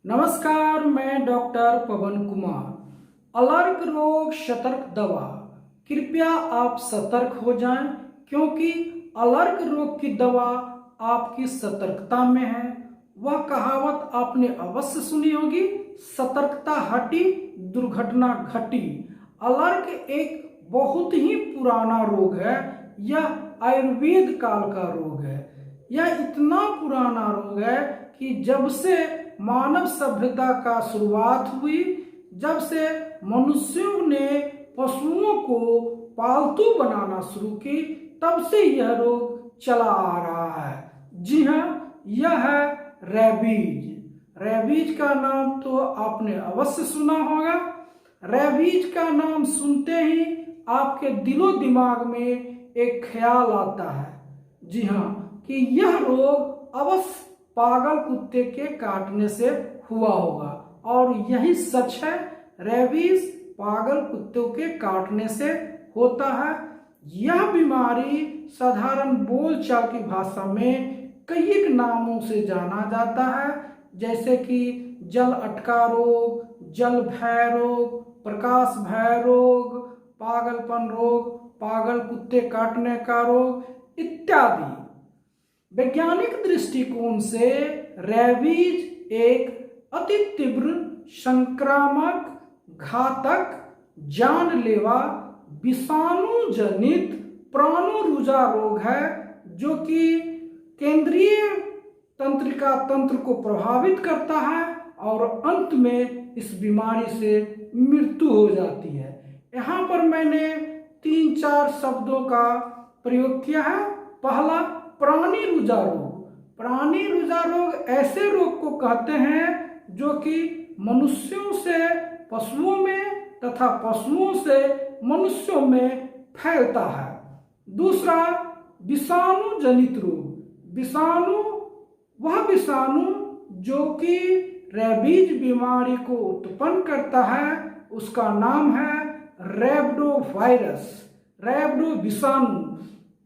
नमस्कार, मैं डॉक्टर पवन कुमार। अलर्क रोग सतर्क दवा। कृपया आप सतर्क हो जाएं, क्योंकि अलर्क रोग की दवा आपकी सतर्कता में है। वह कहावत आपने अवश्य सुनी होगी, सतर्कता हटी दुर्घटना घटी। अलर्क एक बहुत ही पुराना रोग है। यह आयुर्वेद काल का रोग है। यह इतना पुराना रोग है कि जब से मानव सभ्यता का शुरुआत हुई, जब से मनुष्यों ने पशुओं को पालतू बनाना शुरू की, तब से यह रोग चला आ रहा है। जी हाँ, यह है रेबीज। रेबीज का नाम तो आपने अवश्य सुना होगा। रेबीज का नाम सुनते ही आपके दिलो दिमाग में एक ख्याल आता है, जी हाँ, कि यह रोग अवश्य पागल कुत्ते के काटने से हुआ होगा। और यही सच है, रेबीज पागल कुत्तों के काटने से होता है। यह बीमारी साधारण बोलचाल की भाषा में कई एक नामों से जाना जाता है, जैसे कि जल अटका रोग, जल भय रोग, प्रकाश भय रोग, पागलपन रोग, पागल कुत्ते काटने का रोग इत्यादि। वैज्ञानिक दृष्टिकोण से रेबीज एक अति तीव्र, संक्रामक, घातक, जानलेवा, विषाणु जनित प्राणुरुजा रोग है, जो कि केंद्रीय तंत्रिका तंत्र को प्रभावित करता है और अंत में इस बीमारी से मृत्यु हो जाती है। यहाँ पर मैंने 3-4 शब्दों का प्रयोग किया है। पहला, प्राणिरुजा रोग। प्राणिरुजा रोग ऐसे रोग को कहते हैं जो कि मनुष्यों से पशुओं में तथा पशुओं से मनुष्यों में फैलता है। दूसरा, विषाणु जनित रोग। विषाणु, वह विषाणु जो कि रेबीज बीमारी को उत्पन्न करता है, उसका नाम है रेब्डोवायरस, रेब्डो विषाणु।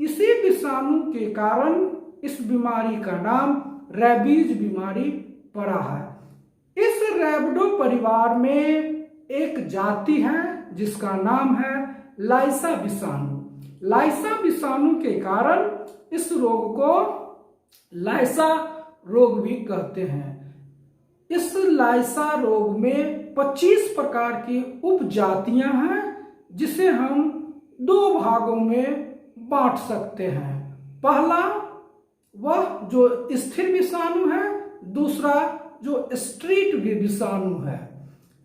इसी विषाणु के कारण इस बीमारी का नाम रेबीज बीमारी पड़ा है। इस रेब्डो परिवार में एक जाति है जिसका नाम है लाइसा विषाणु। लाइसा विषाणु के कारण इस रोग को लाइसा रोग भी कहते हैं। इस लाइसा रोग में 25 प्रकार की उपजातियां हैं, जिसे हम 2 भागों में बांट सकते हैं। पहला, वह जो स्थिर विषाणु है। दूसरा, जो स्ट्रीट विषाणु है।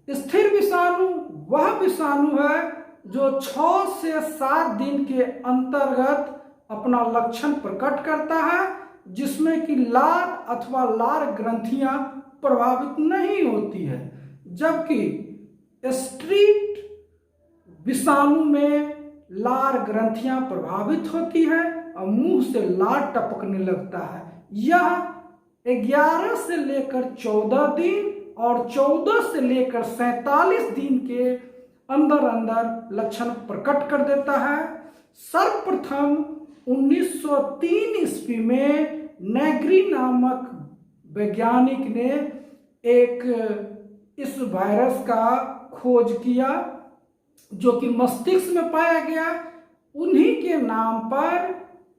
स्थिर विषाणु वह विषाणु है जो 6 से 7 दिन के अंतर्गत अपना लक्षण प्रकट करता है, जिसमें कि लार अथवा लार ग्रंथियां प्रभावित नहीं होती है। जबकि स्ट्रीट विषाणु में लार ग्रंथियां प्रभावित होती है और मुंह से लार टपकने लगता है। यह 11 से लेकर 14 दिन और 14 से लेकर 47 दिन के अंदर अंदर लक्षण प्रकट कर देता है। सर्वप्रथम 1903 ईस्वी में नेग्री नामक वैज्ञानिक ने इस वायरस का खोज किया, जो कि मस्तिष्क में पाया गया। उन्हीं के नाम पर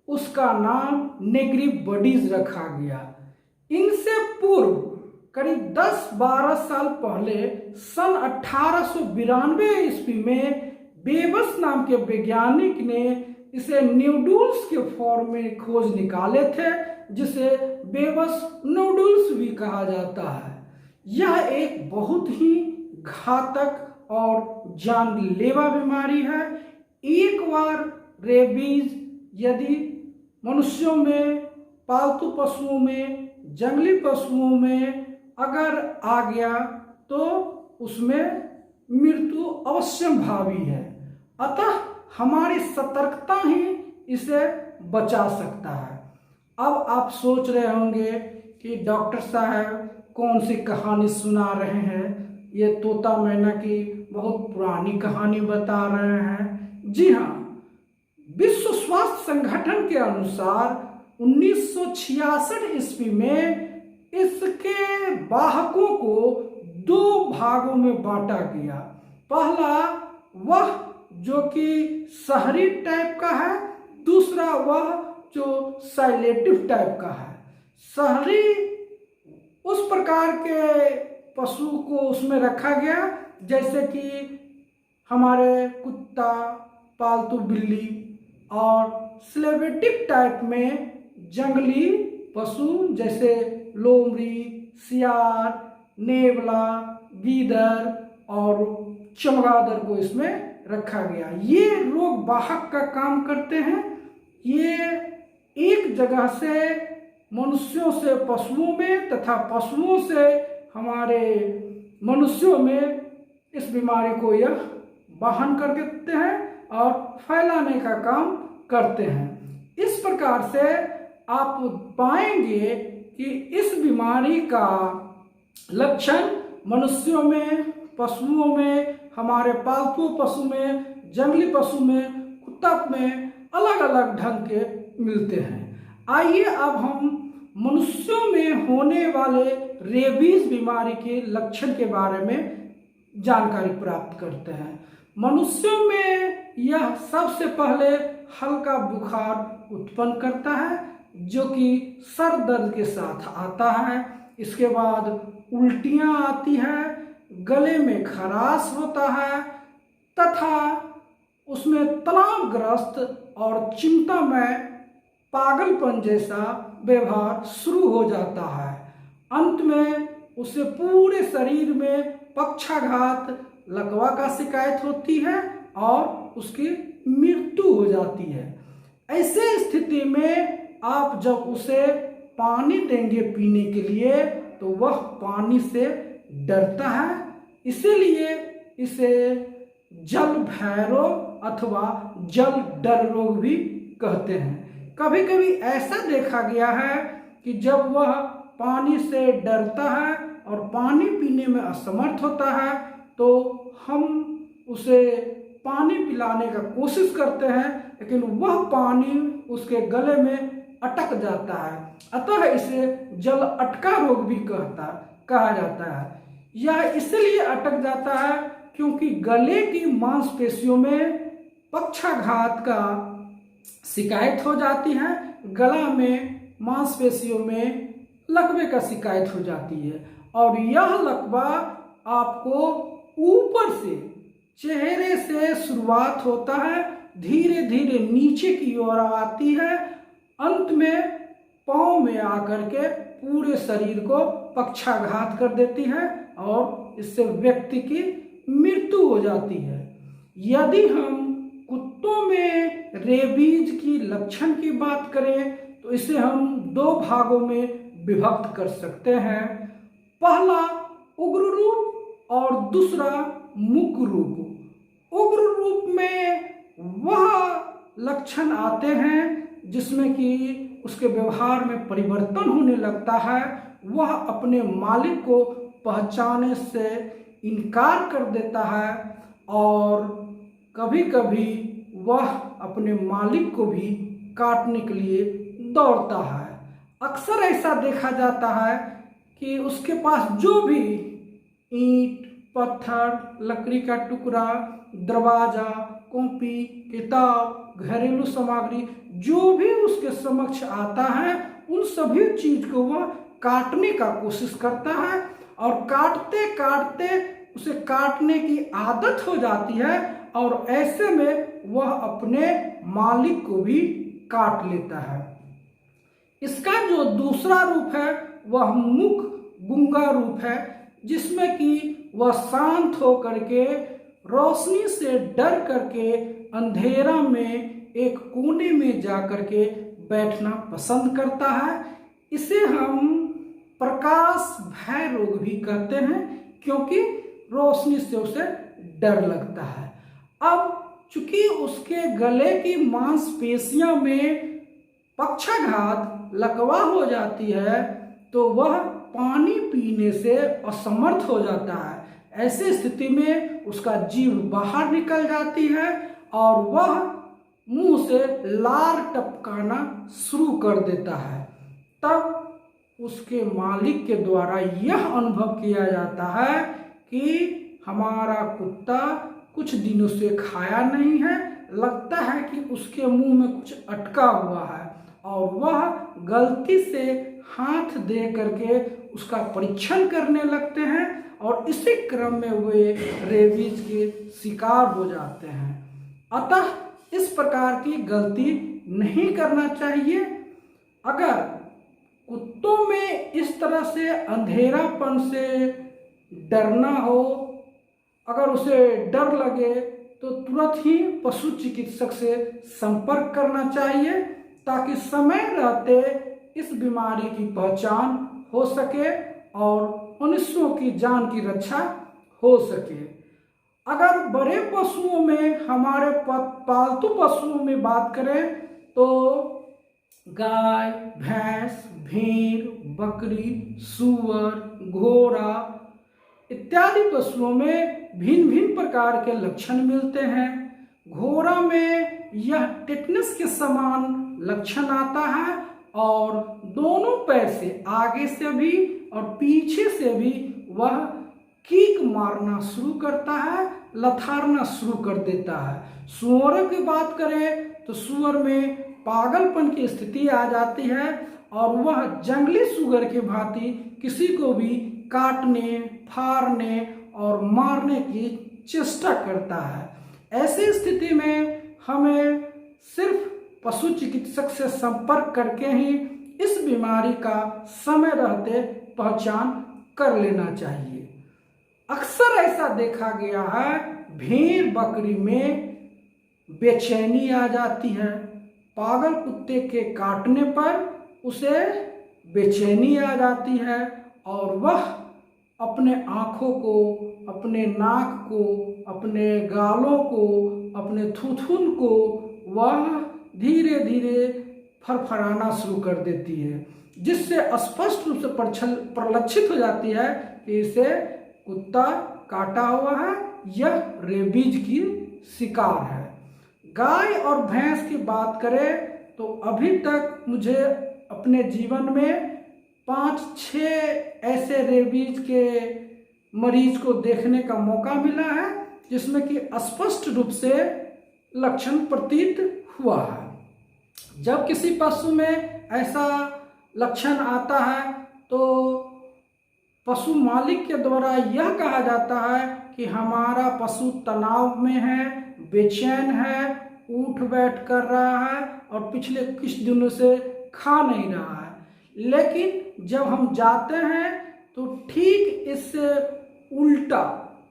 उसका नाम नेग्री बडीज रखा गया। इनसे पूर्व करीब 10-12 साल पहले सन 1892 ईस्वी में बेबस नाम के वैज्ञानिक ने इसे न्यूडल्स के फॉर्म में खोज निकाले थे, जिसे बेबस नूडल्स भी कहा जाता है। यह एक बहुत ही घातक और जानलेवा बीमारी है। एक बार रेबीज यदि मनुष्यों में, पालतू पशुओं में, जंगली पशुओं में अगर आ गया तो उसमें मृत्यु अवश्य भावी है। अतः हमारी सतर्कता ही इसे बचा सकता है। अब आप सोच रहे होंगे कि डॉक्टर साहब कौन सी कहानी सुना रहे हैं, ये तोता मैना की बहुत पुरानी कहानी बता रहे हैं। जी हाँ, विश्व स्वास्थ्य संगठन के अनुसार 1966 ईस्वी में इसके वाहकों को दो भागों में बांटा गया। पहला वह जो कि शहरी टाइप का है, दूसरा वह जो साइलेटिव टाइप का है। शहरी उस प्रकार के पशु को उसमें रखा गया जैसे कि हमारे कुत्ता, पालतू बिल्ली, और स्लेवेटिव टाइप में जंगली पशु जैसे लोमड़ी, सियार, नेवला, गीदड़ और चमगादड़ को इसमें रखा गया। ये रोग वाहक का काम करते हैं। ये एक जगह से मनुष्यों से पशुओं में तथा पशुओं से हमारे मनुष्यों में इस बीमारी को यह वाहन कर देते हैं और फैलाने का काम करते हैं। इस प्रकार से आप पाएंगे कि इस बीमारी का लक्षण मनुष्यों में, पशुओं में, हमारे पालतू पशु में, जंगली पशु में, कुत्ता में अलग अलग ढंग के मिलते हैं। आइए अब हम मनुष्यों में होने वाले रेबीज बीमारी के लक्षण के बारे में जानकारी प्राप्त करते हैं। मनुष्यों में यह सबसे पहले हल्का बुखार उत्पन्न करता है जो कि सर दर्द के साथ आता है। इसके बाद उल्टियाँ आती हैं, गले में खराश होता है तथा उसमें तनावग्रस्त और चिंतामय पागलपन जैसा व्यवहार शुरू हो जाता है। अंत में उसे पूरे शरीर में पक्षाघात, लकवा का शिकायत होती है और उसकी मृत्यु हो जाती है। ऐसे स्थिति में आप जब उसे पानी देंगे पीने के लिए तो वह पानी से डरता है, इसीलिए इसे जल भय रोग अथवा जल डर रोग भी कहते हैं। कभी कभी ऐसा देखा गया है कि जब वह पानी से डरता है और पानी पीने में असमर्थ होता है तो हम उसे पानी पिलाने का कोशिश करते हैं, लेकिन वह पानी उसके गले में अटक जाता है। अतः इसे जल अटका रोग भी कहा जाता है। यह इसलिए अटक जाता है क्योंकि गले की मांसपेशियों में पक्षाघात का शिकायत हो जाती है, गला में मांसपेशियों में लकवे का शिकायत हो जाती है और यह लकवा आपको ऊपर से चेहरे से शुरुआत होता है, धीरे धीरे नीचे की ओर आती है, अंत में पांव में आकर के पूरे शरीर को पक्षाघात कर देती है और इससे व्यक्ति की मृत्यु हो जाती है। यदि हम कुत्तों में रेबीज की लक्षण की बात करें तो इसे हम दो भागों में विभक्त कर सकते हैं। पहला उग्र रूप और दूसरा मुक रूप। उग्र रूप में वह लक्षण आते हैं जिसमें कि उसके व्यवहार में परिवर्तन होने लगता है, वह अपने मालिक को पहचानने से इनकार कर देता है और कभी कभी वह अपने मालिक को भी काटने के लिए दौड़ता है। अक्सर ऐसा देखा जाता है कि उसके पास जो भी ईंट, पत्थर, लकड़ी का टुकड़ा, दरवाजा, कॉपी, किताब, घरेलू सामग्री जो भी उसके समक्ष आता है उन सभी चीज को वह काटने का कोशिश करता है और काटते काटते उसे काटने की आदत हो जाती है और ऐसे में वह अपने मालिक को भी काट लेता है। इसका जो दूसरा रूप है वह मुक गुंगा रूप है, जिसमें कि वह शांत होकर के रोशनी से डर करके अंधेरा में एक कोने में जाकर के बैठना पसंद करता है। इसे हम प्रकाश भय रोग भी कहते हैं क्योंकि रोशनी से उसे डर लगता है। अब चूंकि उसके गले की मांसपेशियों में पक्षाघात, लकवा हो जाती है तो वह पानी पीने से असमर्थ हो जाता है। ऐसी स्थिति में उसका जीभ बाहर निकल जाती है और वह मुंह से लार टपकाना शुरू कर देता है। तब उसके मालिक के द्वारा यह अनुभव किया जाता है कि हमारा कुत्ता कुछ दिनों से खाया नहीं है, लगता है कि उसके मुंह में कुछ अटका हुआ है, और वह गलती से हाथ दे करके उसका परीक्षण करने लगते हैं और इसी क्रम में वे रेबीज के शिकार हो जाते हैं। अतः इस प्रकार की गलती नहीं करना चाहिए। अगर कुत्तों में इस तरह से अंधेरापन से डरना हो, अगर उसे डर लगे तो तुरंत ही पशु चिकित्सक से संपर्क करना चाहिए ताकि समय रहते इस बीमारी की पहचान हो सके और मनुष्यों की जान की रक्षा हो सके। अगर बड़े पशुओं में, हमारे पालतू पशुओं में बात करें तो गाय, भैंस, भेड़, बकरी, सूअर, घोड़ा इत्यादि पशुओं में भिन्न भिन्न प्रकार के लक्षण मिलते हैं। घोड़ा में यह टेटनस के समान लक्षण आता है और दोनों पैर से, आगे से भी और पीछे से भी, वह कीक मारना शुरू करता है, लथाड़ना शुरू कर देता है। सूअर की बात करें तो सूअर में पागलपन की स्थिति आ जाती है और वह जंगली सूअर के भांति किसी को भी काटने, फाड़ने और मारने की चेष्टा करता है। ऐसी स्थिति में हमें सिर्फ पशु चिकित्सक से संपर्क करके ही इस बीमारी का समय रहते पहचान कर लेना चाहिए। अक्सर ऐसा देखा गया है, भेड़ बकरी में बेचैनी आ जाती है। पागल कुत्ते के काटने पर उसे बेचैनी आ जाती है और वह अपने आँखों को, अपने नाक को, अपने गालों को, अपने थूथुन को वह धीरे धीरे फरफराना शुरू कर देती है, जिससे स्पष्ट रूप से प्रलक्षित हो जाती है कि इसे कुत्ता काटा हुआ है, यह रेबीज की शिकार है। गाय और भैंस की बात करें तो अभी तक मुझे अपने जीवन में 5-6 ऐसे रेबीज के मरीज को देखने का मौका मिला है जिसमें कि स्पष्ट रूप से लक्षण प्रतीत हुआ है। जब किसी पशु में ऐसा लक्षण आता है तो पशु मालिक के द्वारा यह कहा जाता है कि हमारा पशु तनाव में है, बेचैन है, उठ बैठ कर रहा है और पिछले कुछ दिनों से खा नहीं रहा है। लेकिन जब हम जाते हैं तो ठीक इससे उल्टा,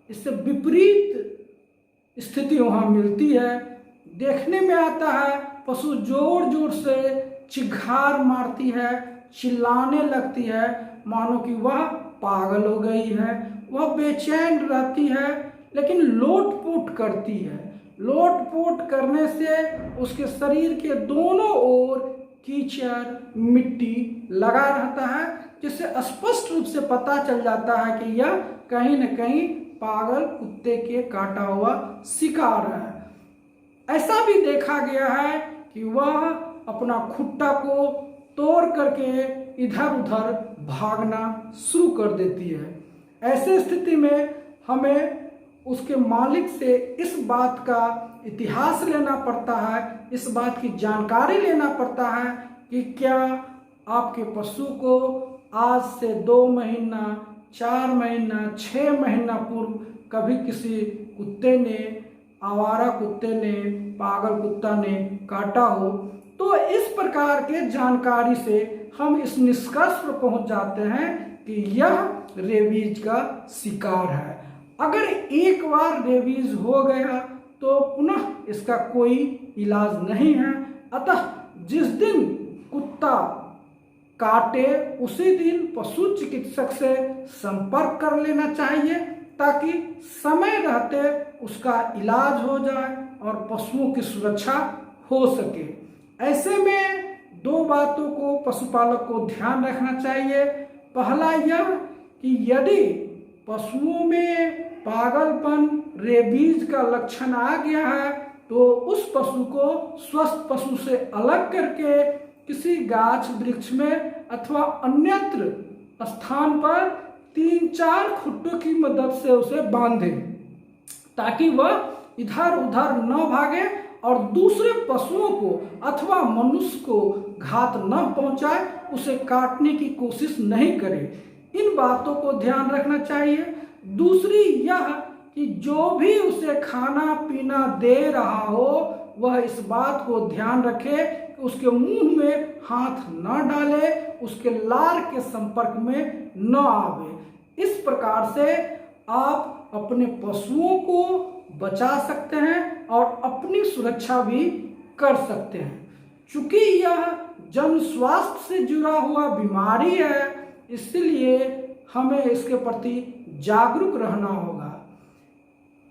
इससे विपरीत स्थिति वहाँ मिलती है। देखने में आता है पशु जोर जोर से चिघार मारती है, चिल्लाने लगती है, मानो कि वह पागल हो गई है। वह बेचैन रहती है लेकिन लोटपोट करती है। लोटपोट करने से उसके शरीर के दोनों ओर कीचड़, मिट्टी लगा रहता है, जिससे स्पष्ट रूप से पता चल जाता है कि यह कहीं न कहीं पागल कुत्ते के काटा हुआ शिकार है। ऐसा भी देखा गया है कि वह अपना खुट्टा को तोड़ करके इधर उधर भागना शुरू कर देती है। ऐसे स्थिति में हमें उसके मालिक से इस बात का इतिहास लेना पड़ता है, इस बात की जानकारी लेना पड़ता है कि क्या आपके पशु को आज से 2 महीना, 4 महीना, 6 महीना पूर्व कभी किसी कुत्ते ने, आवारा कुत्ते ने, पागल कुत्ता ने काटा हो। तो इस प्रकार के जानकारी से हम इस निष्कर्ष पर पहुंच जाते हैं कि यह रेबीज का शिकार है। अगर एक बार रेबीज हो गया तो पुनः इसका कोई इलाज नहीं है। अतः जिस दिन कुत्ता काटे उसी दिन पशु चिकित्सक से संपर्क कर लेना चाहिए ताकि समय रहते उसका इलाज हो जाए और पशुओं की सुरक्षा हो सके। ऐसे में 2 बातों को पशुपालक को ध्यान रखना चाहिए। पहला यह कि यदि पशुओं में पागलपन, रेबीज का लक्षण आ गया है तो उस पशु को स्वस्थ पशु से अलग करके किसी गाछ वृक्ष में अथवा अन्यत्र स्थान पर 3-4 खुट्टों की मदद से उसे बांधें ताकि वह इधर उधर न भागे और दूसरे पशुओं को अथवा मनुष्य को घात न पहुंचाए, उसे काटने की कोशिश नहीं करे। इन बातों को ध्यान रखना चाहिए। दूसरी यह कि जो भी उसे खाना पीना दे रहा हो वह इस बात को ध्यान रखे कि उसके मुंह में हाथ न डाले, उसके लार के संपर्क में न आवे। इस प्रकार से आप अपने पशुओं को बचा सकते हैं और अपनी सुरक्षा भी कर सकते हैं। चूंकि यह जन स्वास्थ्य से जुड़ा हुआ बीमारी है, इसलिए हमें इसके प्रति जागरूक रहना होगा।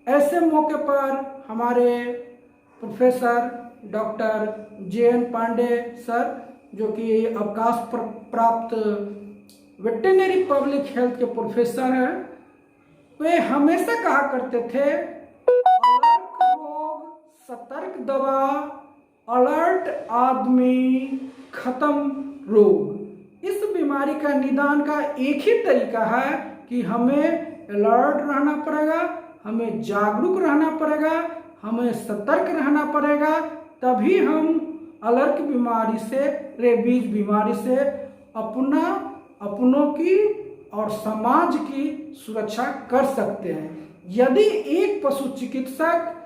ऐसे मौके पर हमारे professor doctor JN Pandey sir, जो कि अवकाश प्राप्त वेटेरिनरी पब्लिक हेल्थ के प्रोफेसर हैं, वे हमेशा कहा करते थे, अलर्ट रोग सतर्क दवा, अलर्ट आदमी खत्म रोग। इस बीमारी का निदान का एक ही तरीका है कि हमें अलर्ट रहना पड़ेगा, हमें जागरूक रहना पड़ेगा, हमें सतर्क रहना पड़ेगा, तभी हम अलर्ट बीमारी से, रेबीज बीमारी से अपनों की और समाज की सुरक्षा कर सकते हैं। यदि एक पशु चिकित्सक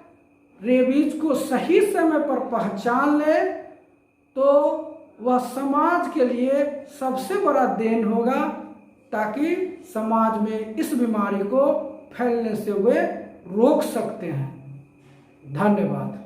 रेबीज को सही समय पर पहचान ले तो वह समाज के लिए सबसे बड़ा देन होगा, ताकि समाज में इस बीमारी को फैलने से वे रोक सकते हैं। धन्यवाद।